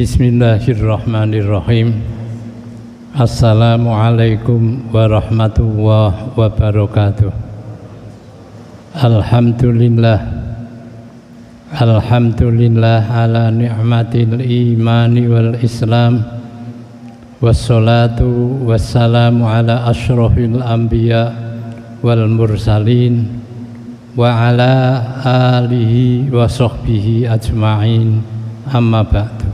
Bismillahirrahmanirrahim. Assalamualaikum warahmatullahi wabarakatuh. Alhamdulillah ala ni'matil imani wal islam. Wassalatu wassalamu ala asyrafil anbiya wal mursalin wa ala alihi wa sahbihi ajma'in. Amma ba'du.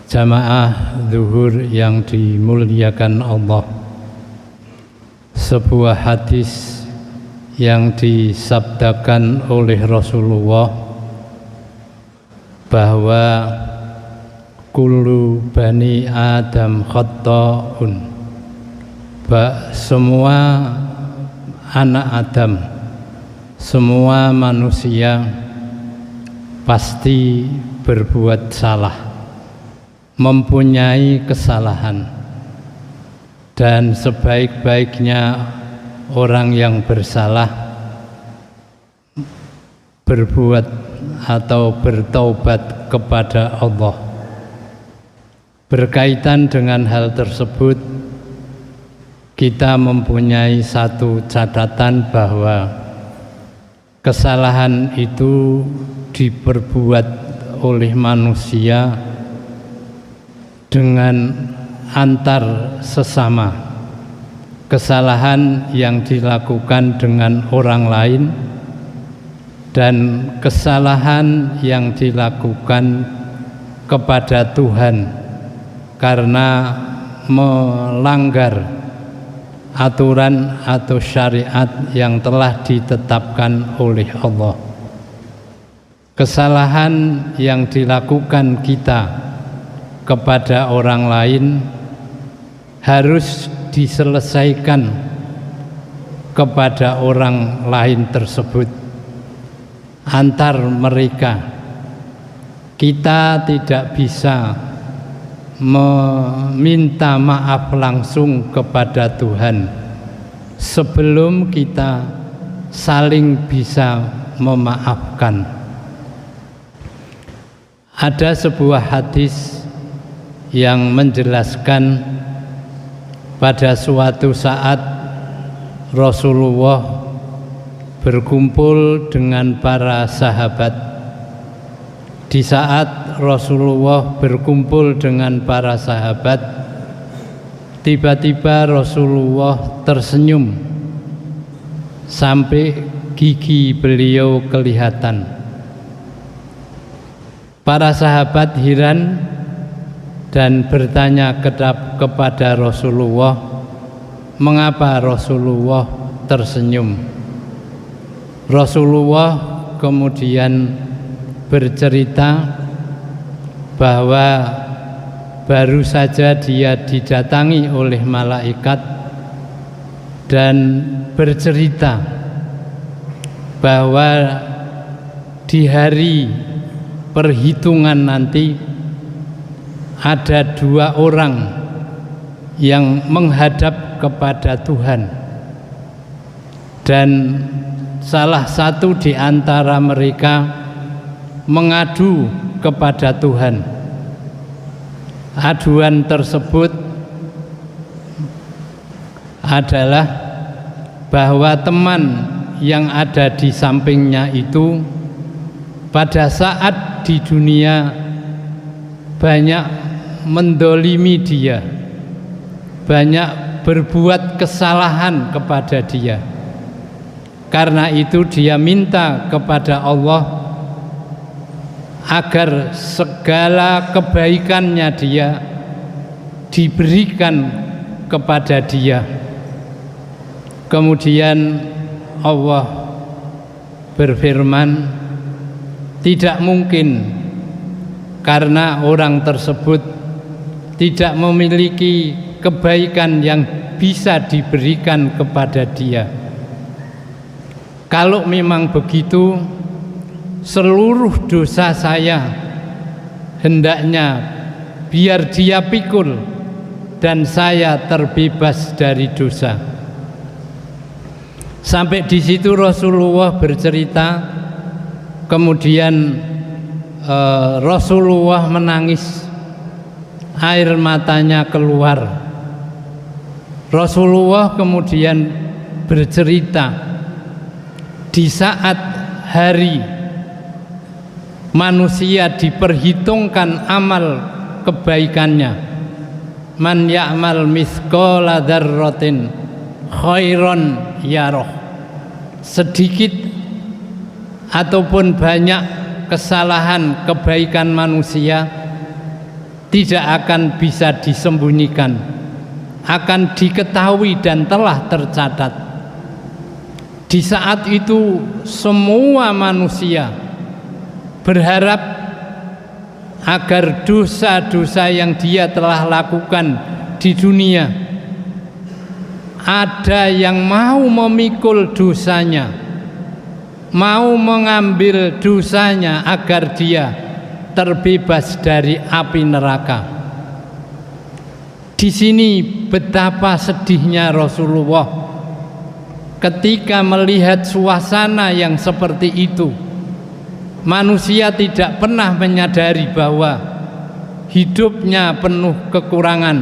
Jamaah zuhur yang dimuliakan Allah, sebuah hadis yang disabdakan oleh Rasulullah bahwa kullu bani Adam khata'un, semua anak Adam, semua manusia pasti berbuat salah, mempunyai kesalahan, dan sebaik-baiknya orang yang bersalah berbuat atau bertaubat kepada Allah. Berkaitan dengan hal tersebut, kita mempunyai satu catatan bahwa kesalahan itu diperbuat oleh manusia dengan antar sesama. Kesalahan yang dilakukan dengan orang lain dan kesalahan yang dilakukan kepada Tuhan karena melanggar aturan atau syariat yang telah ditetapkan oleh Allah. Kesalahan yang dilakukan kita kepada orang lain harus diselesaikan kepada orang lain tersebut, antar mereka. Kita tidak bisa meminta maaf langsung kepada Tuhan sebelum kita saling bisa memaafkan. Ada sebuah hadis yang menjelaskan pada suatu saat Rasulullah berkumpul dengan para sahabat. Di saat Rasulullah berkumpul dengan para sahabat, tiba-tiba Rasulullah tersenyum sampai gigi beliau kelihatan. Para sahabat heran dan bertanya kepada Rasulullah, mengapa Rasulullah tersenyum? Rasulullah kemudian bercerita bahwa baru saja dia didatangi oleh malaikat dan bercerita bahwa di hari perhitungan nanti ada dua orang yang menghadap kepada Tuhan, dan salah satu di antara mereka mengadu kepada Tuhan. Aduan tersebut adalah bahwa teman yang ada di sampingnya itu pada saat di dunia banyak mendolimi dia, banyak berbuat kesalahan kepada dia. Karena itu dia minta kepada Allah agar segala kebaikannya dia diberikan kepada dia. Kemudian Allah berfirman, tidak mungkin, karena orang tersebut tidak memiliki kebaikan yang bisa diberikan kepada dia. Kalau memang begitu, seluruh dosa saya hendaknya biar dia pikul dan saya terbebas dari dosa. Sampai di situ Rasulullah bercerita, kemudian Rasulullah menangis, air matanya keluar. Rasulullah kemudian bercerita di saat hari manusia diperhitungkan amal kebaikannya, man ya'mal mithqala dzarratin khairon yarah, sedikit ataupun banyak kesalahan kebaikan manusia tidak akan bisa disembunyikan, akan diketahui dan telah tercatat. Di saat itu semua manusia berharap agar dosa-dosa yang dia telah lakukan di dunia, ada yang mau memikul dosanya, mau mengambil dosanya agar dia terbebas dari api neraka. Di sini betapa sedihnya Rasulullah ketika melihat suasana yang seperti itu. Manusia tidak pernah menyadari bahwa hidupnya penuh kekurangan,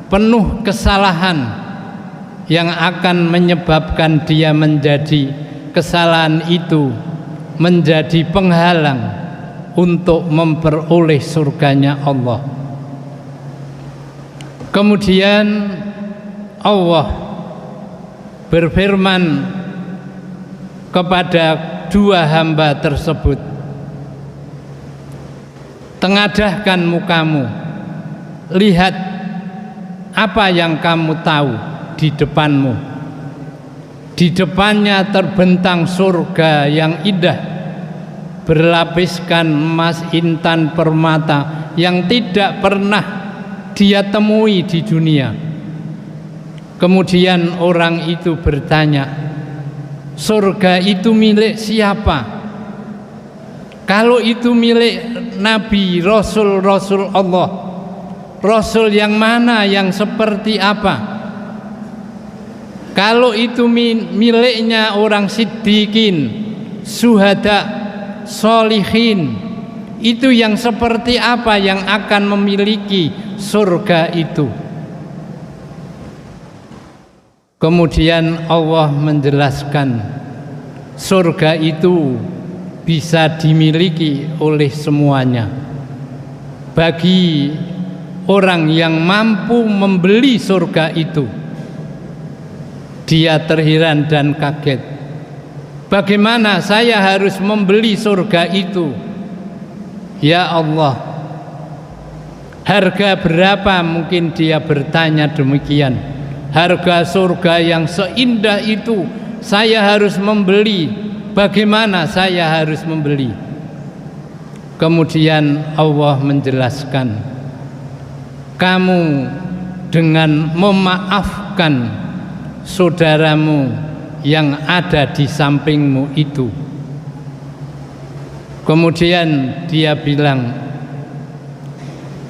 penuh kesalahan yang akan menyebabkan dia menjadi kesalahan itu menjadi penghalang untuk memperoleh surganya Allah. Kemudian Allah berfirman kepada dua hamba tersebut, tengadahkan mukamu, lihat apa yang kamu tahu di depanmu. Di depannya terbentang surga yang indah, berlapiskan emas, intan, permata yang tidak pernah dia temui di dunia. Kemudian orang itu bertanya, surga itu milik siapa? Kalau itu milik Nabi, Rasul Allah, Rasul yang mana, yang seperti apa? Kalau itu miliknya orang siddiqin, syuhada, sholihin, itu yang seperti apa yang akan memiliki surga itu? Kemudian Allah menjelaskan, surga itu bisa dimiliki oleh semuanya bagi orang yang mampu membeli surga itu. Dia terheran dan kaget, bagaimana saya harus membeli surga itu? Ya Allah, harga berapa? Mungkin dia bertanya demikian. Harga surga yang seindah itu saya harus membeli. Bagaimana saya harus membeli? Kemudian Allah menjelaskan, kamu dengan memaafkan saudaramu yang ada di sampingmu itu. Kemudian dia bilang,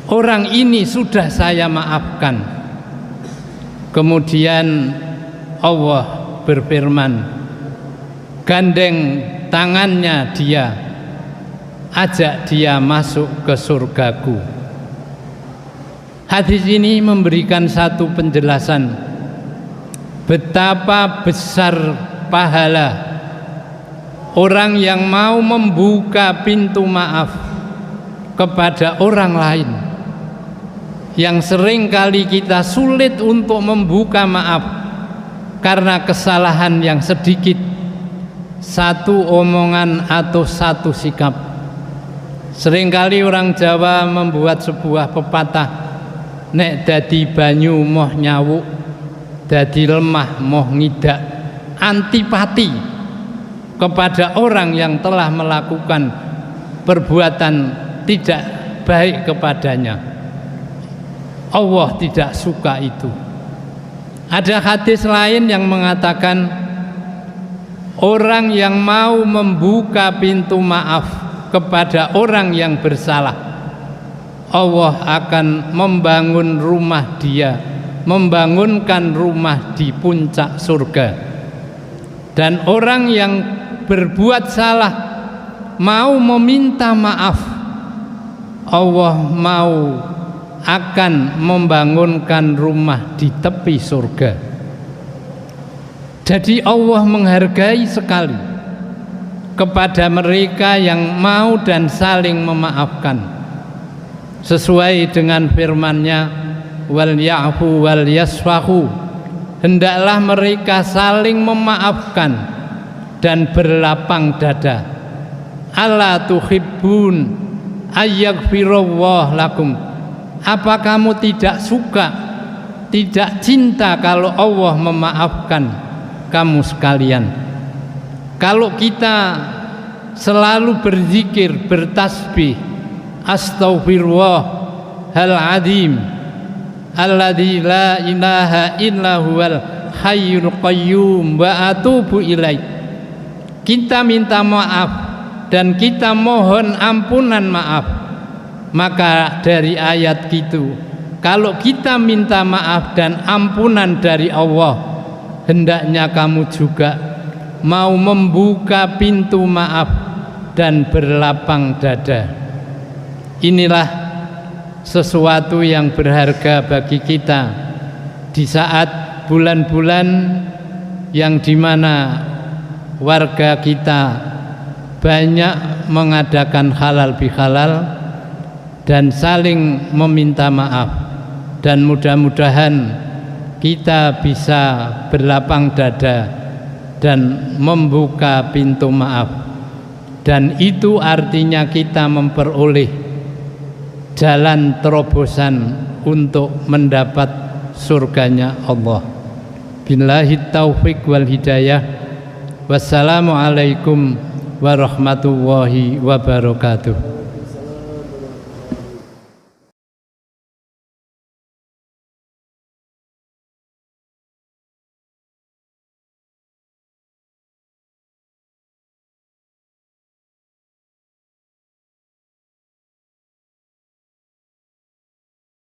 orang ini sudah saya maafkan. Kemudian Allah berfirman, gandeng tangannya dia, ajak dia masuk ke surgaku. Hadis ini memberikan satu penjelasan betapa besar pahala orang yang mau membuka pintu maaf kepada orang lain, yang sering kali kita sulit untuk membuka maaf karena kesalahan yang sedikit, satu omongan atau satu sikap. Seringkali orang Jawa membuat sebuah pepatah, nek dadi banyu moh nyawuk, dadi lemah moh ngidak. Antipati kepada orang yang telah melakukan perbuatan tidak baik kepadanya. Allah tidak suka itu. Ada hadis lain yang mengatakan, orang yang mau membuka pintu maaf kepada orang yang bersalah, Allah akan membangun rumah dia, membangunkan rumah di puncak surga. Dan orang yang berbuat salah mau meminta maaf, Allah mau akan membangunkan rumah di tepi surga. Jadi Allah menghargai sekali kepada mereka yang mau dan saling memaafkan, sesuai dengan firman-Nya, wal ya'fu wal yasfahu, hendaklah mereka saling memaafkan dan berlapang dada. Ala tuhibbun ayyaghfirallahu lakum, apa kamu tidak suka, tidak cinta kalau Allah memaafkan kamu sekalian? Kalau kita selalu berzikir, bertasbih, astaghfirullahal azim alladzi la ilaha illa huwal hayyul qayyum wa atubu ilaih, kita minta maaf dan kita mohon ampunan maaf, maka dari ayat itu, kalau kita minta maaf dan ampunan dari Allah, hendaknya kamu juga mau membuka pintu maaf dan berlapang dada. Inilah sesuatu yang berharga bagi kita di saat bulan-bulan yang dimana warga kita banyak mengadakan halal bihalal dan saling meminta maaf, dan mudah-mudahan kita bisa berlapang dada dan membuka pintu maaf, dan itu artinya kita memperoleh jalan terobosan untuk mendapat surganya Allah. Billahi taufiq wal hidayah. Wassalamualaikum warahmatullahi wabarakatuh.